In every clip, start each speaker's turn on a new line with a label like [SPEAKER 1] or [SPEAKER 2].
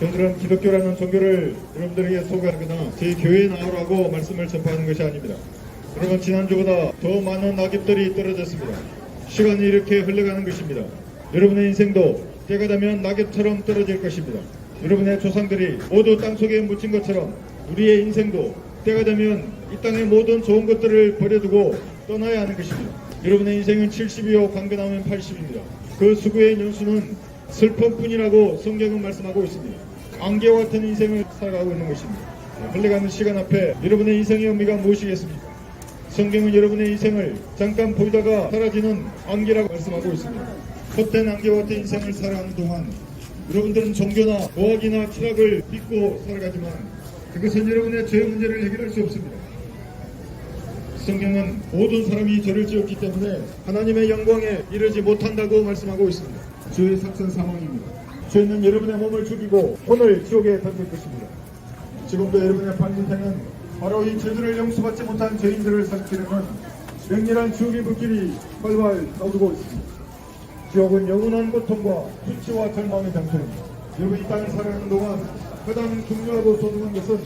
[SPEAKER 1] 저들은 기독교라는 종교를 여러분들에게 소개하거나 저희 교회에 나오라고 말씀을 전파하는 것이 아닙니다. 여러분, 지난주보다 더 많은 낙엽들이 떨어졌습니다. 시간이 이렇게 흘러가는 것입니다. 여러분의 인생도 때가 되면 낙엽처럼 떨어질 것입니다. 여러분의 조상들이 모두 땅속에 묻힌 것처럼 우리의 인생도 때가 되면 이 땅의 모든 좋은 것들을 버려두고 떠나야 하는 것입니다. 여러분의 인생은 70이요 강건하면 80입니다. 그 수고의 연수는 슬픔뿐이라고 성경은 말씀하고 있습니다. 안개와 같은 인생을 살아가고 있는 것입니다. 흘러가는 시간 앞에 여러분의 인생의 의미가 무엇이겠습니까? 성경은 여러분의 인생을 잠깐 보이다가 사라지는 안개라고 말씀하고 있습니다. 헛된 안개와 같은 인생을 살아가는 동안 여러분들은 종교나 도학이나 철학을 믿고 살아가지만 그것은 여러분의 죄 문제를 해결할 수 없습니다. 성경은 모든 사람이 죄를 지었기 때문에 하나님의 영광에 이르지 못한다고 말씀하고 있습니다. 죄의 삭선 상황입니다. 죄는 여러분의 몸을 죽이고 혼을 지옥에 던질 것입니다. 지금도 여러분의 발밑에는 바로 이 죄들을 용서받지 못한 죄인들을 살피려는 맹렬한 지옥의 불길이 활활 떠오르고 있습니다. 지옥은 영원한 고통과 수치와 절망의 장소입니다. 여러분, 이 땅을 살아가는 동안 가장 중요하고 소중한 것은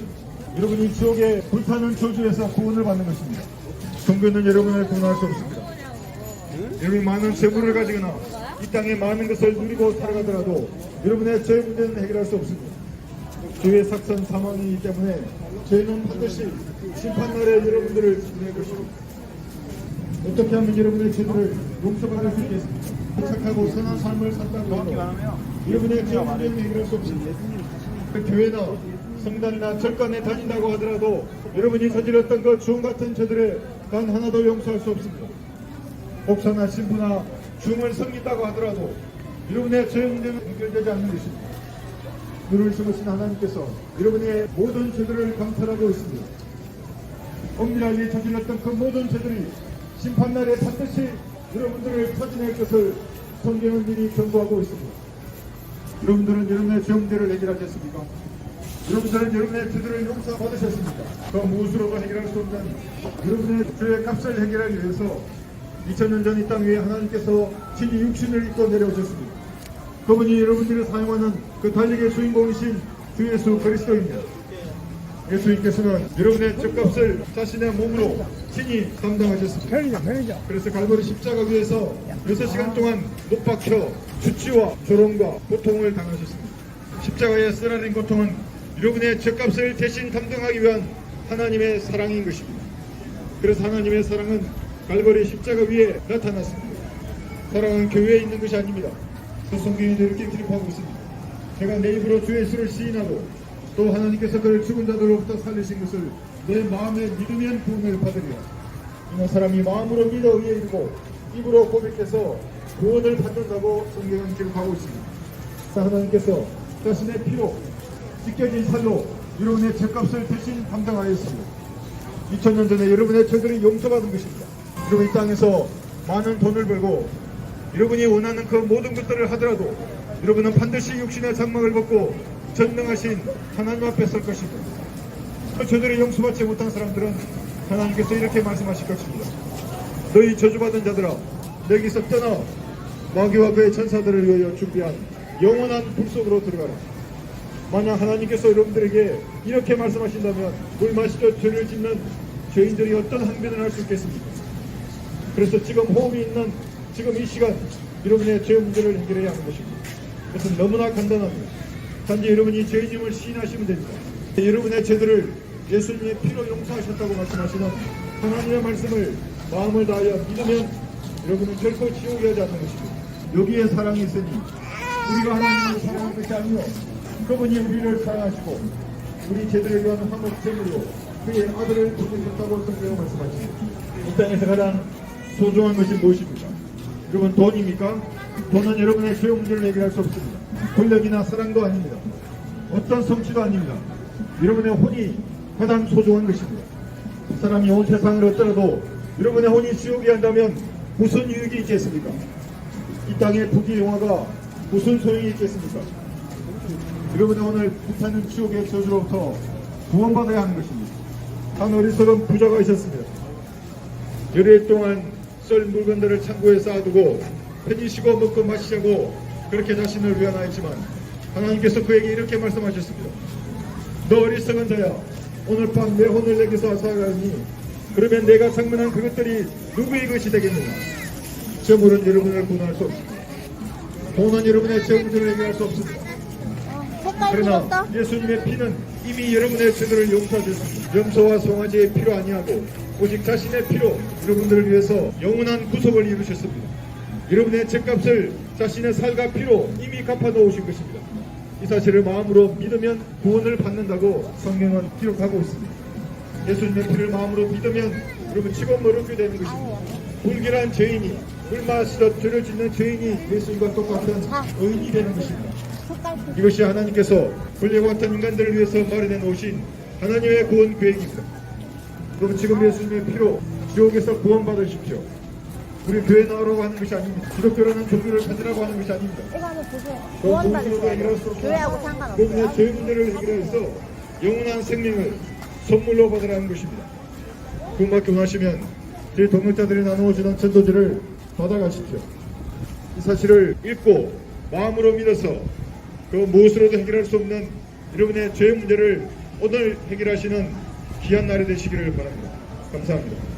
[SPEAKER 1] 여러분이 지옥의 불타는 저주에서 구원을 받는 것입니다. 종교는 여러분을 구원할 수 없습니다. 여러분이 많은 재물을 가지거나 이 땅에 많은 것을 누리고 살아가더라도 여러분의 죄 문제는 해결할 수 없습니다. 죄의 삭선 사망이기 때문에 죄는 반드시 심판날에 여러분들을 지낼 것입니다. 어떻게 하면 여러분의 죄들을 용서받을 수 있겠습니까? 착하고 선한 삶을 산다고 해도 여러분의 죄 문제는 해결할 수 없습니다. 교회나 성당이나 절간에 다닌다고 하더라도 여러분이 저질렀던 그 주홍 같은 죄들에 단 하나도 용서할 수 없습니다. 목사나 신부나 주님을 섬긴다고 하더라도 여러분의 죄 문제는 해결되지 않는 것입니다. 눈을 쓰신 하나님께서 여러분의 모든 죄들을 강탈하고 있습니다. 엄밀하게 저질렀던 그 모든 죄들이 심판날에 반드시 여러분들을 터져낼 것을 성경은 미리 경고하고 있습니다. 여러분들은 여러분의 죄 문제를 해결하셨습니까? 여러분들은 여러분의 죄들을 용서받으셨습니까? 그 무엇으로도 해결할 수 없는 여러분의 죄의 값을 해결하기 위해서 2000년 전 이 땅 위에 하나님께서 친히 육신을 입고 내려오셨습니다. 그분이 여러분들이 사용하는 그 달력의 주인공이신 주 예수 그리스도입니다. 예수님께서는 여러분의 죄값을 자신의 몸으로 친히 담당하셨습니다. 그래서 갈보리 십자가 위에서 6시간 동안 못 박혀 수치와 조롱과 고통을 당하셨습니다. 십자가에 쓰라린 고통은 여러분의 죄값을 대신 담당하기 위한 하나님의 사랑인 것입니다. 그래서 하나님의 사랑은 갈보리 십자가 위에 나타났습니다. 사랑은 교회에 있는 것이 아닙니다. 그 성경에도 이렇게 기록하고 있습니다. 제가 내 입으로 주 예수를 시인하고 또 하나님께서 그를 죽은 자들로부터 살리신 것을 내 마음에 믿으면 구원을 받으리라. 이는 사람이 마음으로 믿어 의에 이르고 입으로 고백해서 구원을 받는다고 성경은 기록하고 있습니다. 하나님께서 자신의 피로 찢겨진 살로 여러분의 죄값을 대신 담당하였습니다. 2000년 전에 여러분의 죄들이 용서받은 것입니다. 여러분, 이 땅에서 많은 돈을 벌고 여러분이 원하는 그 모든 것들을 하더라도 여러분은 반드시 육신의 장막을 벗고 전능하신 하나님 앞에 설 것입니다. 그 죄들을 용서받지 못한 사람들은 하나님께서 이렇게 말씀하실 것입니다. 너희 저주받은 자들아, 여기서 떠나 마귀와 그의 천사들을 위하여 준비한 영원한 불 속으로 들어가라. 만약 하나님께서 여러분들에게 이렇게 말씀하신다면 물 마시고 죄를 짓는 죄인들이 어떤 항변을 할 수 있겠습니까? 그래서 지금 호흡이 있는 지금 이 시간 여러분의 죄 문제를 해결해야 하는 것입니다. 그것은 너무나 간단합니다. 단지 여러분이 죄짐을 시인하시면 됩니다. 여러분의 죄들을 예수님의 피로 용서하셨다고 말씀하시는 하나님의 말씀을 마음을 다하여 믿으면 여러분은 결코 지옥에 하지 않는 것입니다. 여기에 사랑이 있으니 우리가 하나님을 사랑하는 것이 아니요 그분이 우리를 사랑하시고 우리 죄들을 위한 화목 제물로 그의 아들을 보내셨다고 성경에 말씀하십니다. 이 땅에서 가장 소중한 것이 무엇입니까? 여러분, 돈입니까? 돈은 여러분의 죄 문제를 해결할 수 없습니다. 권력이나 사랑도 아닙니다. 어떤 성취도 아닙니다. 여러분의 혼이 가장 소중한 것입니다. 사람이 온 세상을 얻더라도 여러분의 혼이 지옥에 한다면 무슨 유익이 있겠습니까? 이 땅의 부귀 영화가 무슨 소용이 있겠습니까? 여러분의 오늘 불타는 지옥의 저주로부터 구원받아야 하는 것입니다. 한 어리석은 부자가 있었습니다. 열흘 동안 썰 물건들을 창고에 쌓아두고 편히 쉬고 먹고 마시자고 그렇게 자신을 위안하였지만 하나님께서 그에게 이렇게 말씀하셨습니다. 너 어리석은 자야, 오늘 밤 내 혼을 내게서 앗아가니 그러면 내가 상면한 그것들이 누구의 것이 되겠느냐. 죄물은 여러분을 구원할 수 없습니다. 돈은 여러분의 죄 문제를 해결할 수 없습니다. 그러나 예수님의 피는 이미 여러분의 죄들을 용서하셨습니다. 염소와 송아지의 피로 아니하고 오직 자신의 피로 여러분들을 위해서 영원한 구속을 이루셨습니다. 여러분의 죄값을 자신의 살과 피로 이미 갚아놓으신 것입니다. 이 사실을 마음으로 믿으면 구원을 받는다고 성경은 기록하고 있습니다. 예수님의 피를 마음으로 믿으면 여러분 치고 머르게 되는 것입니다. 불결한 죄인이 물 마시듯 죄를 짓는 죄인이 예수님과 똑같은 의인이 되는 것입니다. 이것이 하나님께서 불리와 같은 인간들을 위해서 마련해 놓으신 하나님의 구원 계획입니다. 여러분 지금 예수님의 피로 지옥에서 구원받으십시오. 우리 교회 나오라고 하는 것이 아닙니다. 기독교라는 종교를 가지라고 하는 것이 아닙니다.
[SPEAKER 2] 이거 한번 보세요. 구원받으셔야 돼요. 교회하고 상관없어요.
[SPEAKER 1] 여러분의 죄 문제를 해결해서 영원한 생명을 선물로 받으라는 것입니다. 구원받기 원하시면 저희 동역자들이 나누어주는 전도지를 받아가십시오. 이 사실을 읽고 마음으로 믿어서 그 무엇으로도 해결할 수 없는 여러분의 죄 문제를 오늘 해결하시는 귀한 날이 되시기를 바랍니다. 감사합니다.